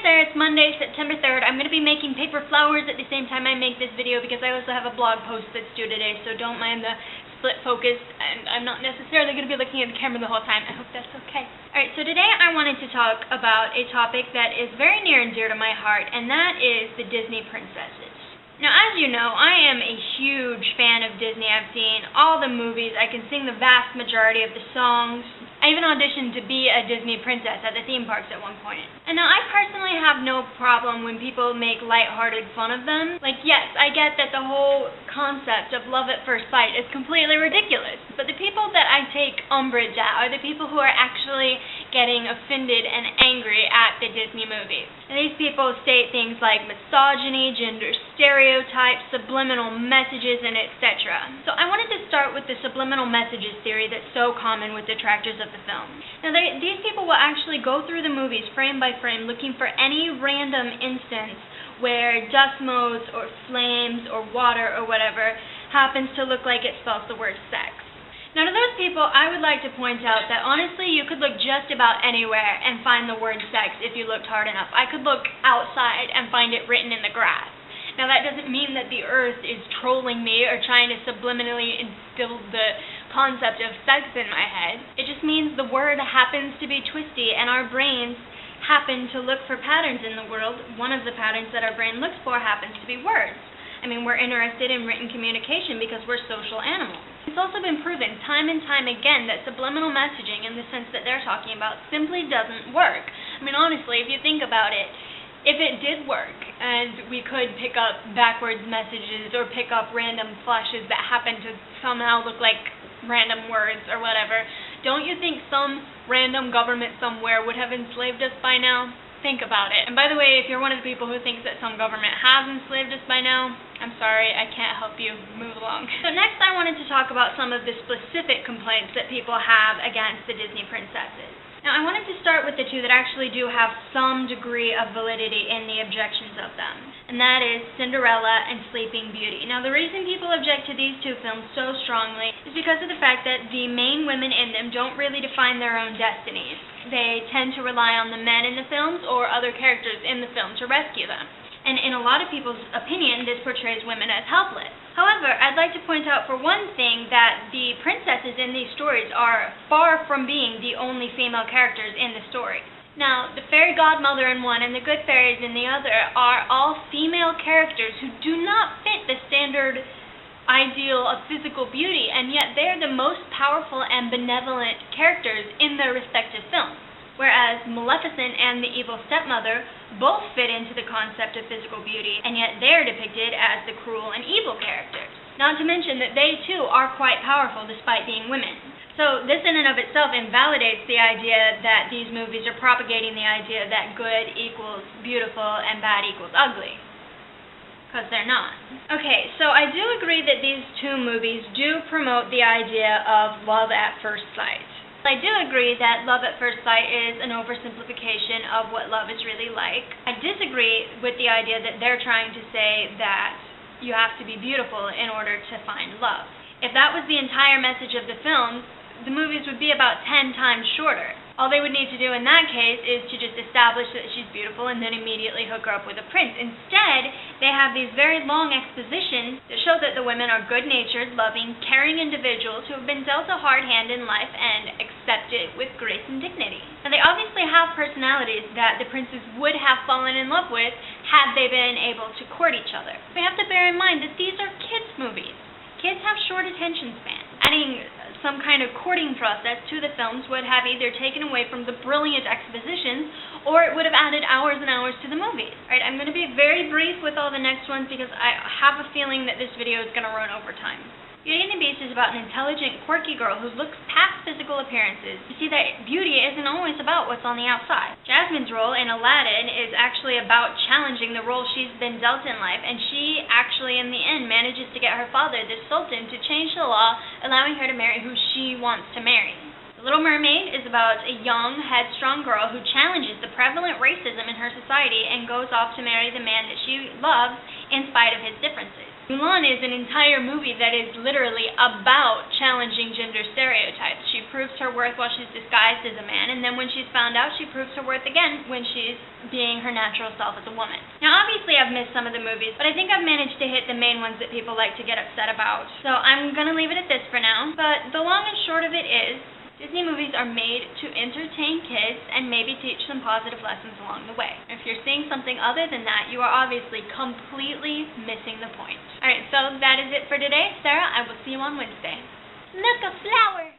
there, it's Monday, September 3rd. I'm going to be making paper flowers at the same time I make this video because I also have a blog post that's due today, so don't mind the split focus, and I'm not necessarily going to be looking at the camera the whole time. I hope that's okay. Alright, so today I wanted to talk about a topic that is very near and dear to my heart, and that is the Disney princesses. Now, as you know, I am a huge fan of Disney. I've seen all the movies. I can sing the vast majority of the songs. I even auditioned to be a Disney princess at the theme parks at one point. And now, I personally have no problem when people make lighthearted fun of them. Like, yes, I get that the whole concept of love at first sight is completely ridiculous. But the people that I take umbrage at are the people who are actually getting offended and angry at the Disney movies. And these people state things like misogyny, gender stereotypes, subliminal messages, and etc. So I wanted to start with the subliminal messages theory that's so common with detractors of the film. Now, these people will actually go through the movies frame by frame looking for any random instance where dust motes or flames or water or whatever happens to look like it spells the word sex. Now, to those people, I would like to point out that honestly, you could look just about anywhere and find the word sex if you looked hard enough. I could look outside and find it written in the grass. Now, that doesn't mean that the earth is trolling me or trying to subliminally instill the concept of sex in my head. It just means the word happens to be twisty, and our brains happen to look for patterns in the world. One of the patterns that our brain looks for happens to be words. I mean, we're interested in written communication because we're social animals. It's also been proven time and time again that subliminal messaging, in the sense that they're talking about, simply doesn't work. I mean, honestly, if you think about it, if it did work, and we could pick up backwards messages or pick up random flashes that happen to somehow look like random words or whatever, don't you think some random government somewhere would have enslaved us by now? Think about it. And by the way, if you're one of the people who thinks that some government has enslaved us by now, I'm sorry, I can't help you. Move along. So next I wanted to talk about some of the specific complaints that people have against the Disney princesses. Now, I wanted to start with the two that actually do have some degree of validity in the objections of them, and that is Cinderella and Sleeping Beauty. Now, the reason people object to these two films so strongly is because of the fact that the main women in them don't really define their own destinies. They tend to rely on the men in the films or other characters in the film to rescue them. And in a lot of people's opinion, this portrays women as helpless. However, I'd like to point out for one thing that the princesses in these stories are far from being the only female characters in the story. Now, the fairy godmother in one and the good fairies in the other are all female characters who do not fit the standard ideal of physical beauty, and yet they're the most powerful and benevolent characters in their respective films. Whereas Maleficent and the evil stepmother both fit into the concept of physical beauty, and yet they're depicted as the cruel and evil characters. Not to mention that they too are quite powerful despite being women. So this in and of itself invalidates the idea that these movies are propagating the idea that good equals beautiful and bad equals ugly. Because they're not. Okay, so I do agree that these two movies do promote the idea of love at first sight. I do agree that love at first sight is an oversimplification of what love is really like. I disagree with the idea that they're trying to say that you have to be beautiful in order to find love. If that was the entire message of the films, the movies would be about 10 times shorter. All they would need to do in that case is to just establish that she's beautiful and then immediately hook her up with a prince. Instead, they have these very long expositions that show that the women are good-natured, loving, caring individuals who have been dealt a hard hand in life and accept it with grace and dignity. And they obviously have personalities that the princes would have fallen in love with had they been able to court each other. We have to bear in mind that these are kids' movies. Kids have short attention spans. Adding some kind of courting process to the films would have either taken away from the brilliant exposition, or it would have added hours and hours to the movies. Alright, I'm going to be very brief with all the next ones because I have a feeling that this video is going to run over time. Beauty and the Beast is about an intelligent, quirky girl who looks past physical appearances to see that beauty isn't always about what's on the outside. Jasmine's role in Aladdin is actually about challenging the role she's been dealt in life, and she actually, in the end, manages to get her father, the Sultan, to change the law, allowing her to marry who she wants to marry. The Little Mermaid is about a young, headstrong girl who challenges the prevalent racism in her society and goes off to marry the man that she loves, in spite of his differences. Mulan is an entire movie that is literally about challenging gender stereotypes. She proves her worth while she's disguised as a man, and then when she's found out, she proves her worth again when she's being her natural self as a woman. Now, obviously, I've missed some of the movies, but I think I've managed to hit the main ones that people like to get upset about. So I'm gonna leave it at this for now, but the long and short of it is, Disney movies are made to entertain kids and maybe teach them positive lessons along the way. If you're seeing something other than that, you are obviously completely missing the point. Alright, so that is it for today. Sarah, I will see you on Wednesday. Look, a flower!